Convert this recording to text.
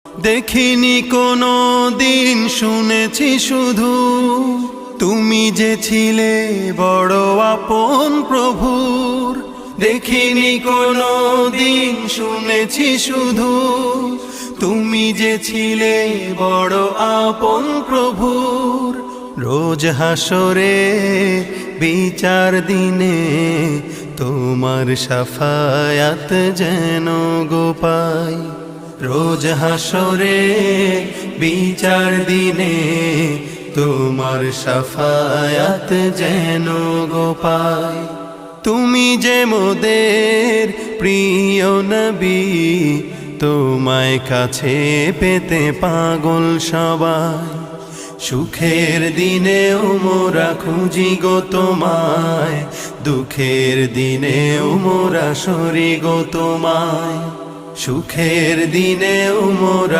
দেখিনি কোনো দিন, শুনেছি শুধু তুমি যে ছিলে বড় আপন প্রভুর। দেখিনি কোনো দিন, শুনেছি শুধু তুমি যে ছিলে বড় আপন প্রভুর। রোজ হাসরে বিচার দিনে তোমার শাফায়াত যেন গো পাই। রোজ হাসরে বিচার দিনে তোমার শাফায়াত যেন গো পাই। তুমি যে মোদের প্রিয় নবী, তোমায় কাছে পেতে পাগল সবাই। সুখের দিনেও মোরা খুঁজি গো তোমায়, দুঃখের দিনেও মোরা সরি গো তোমায়। সুখের দিনেও মোরা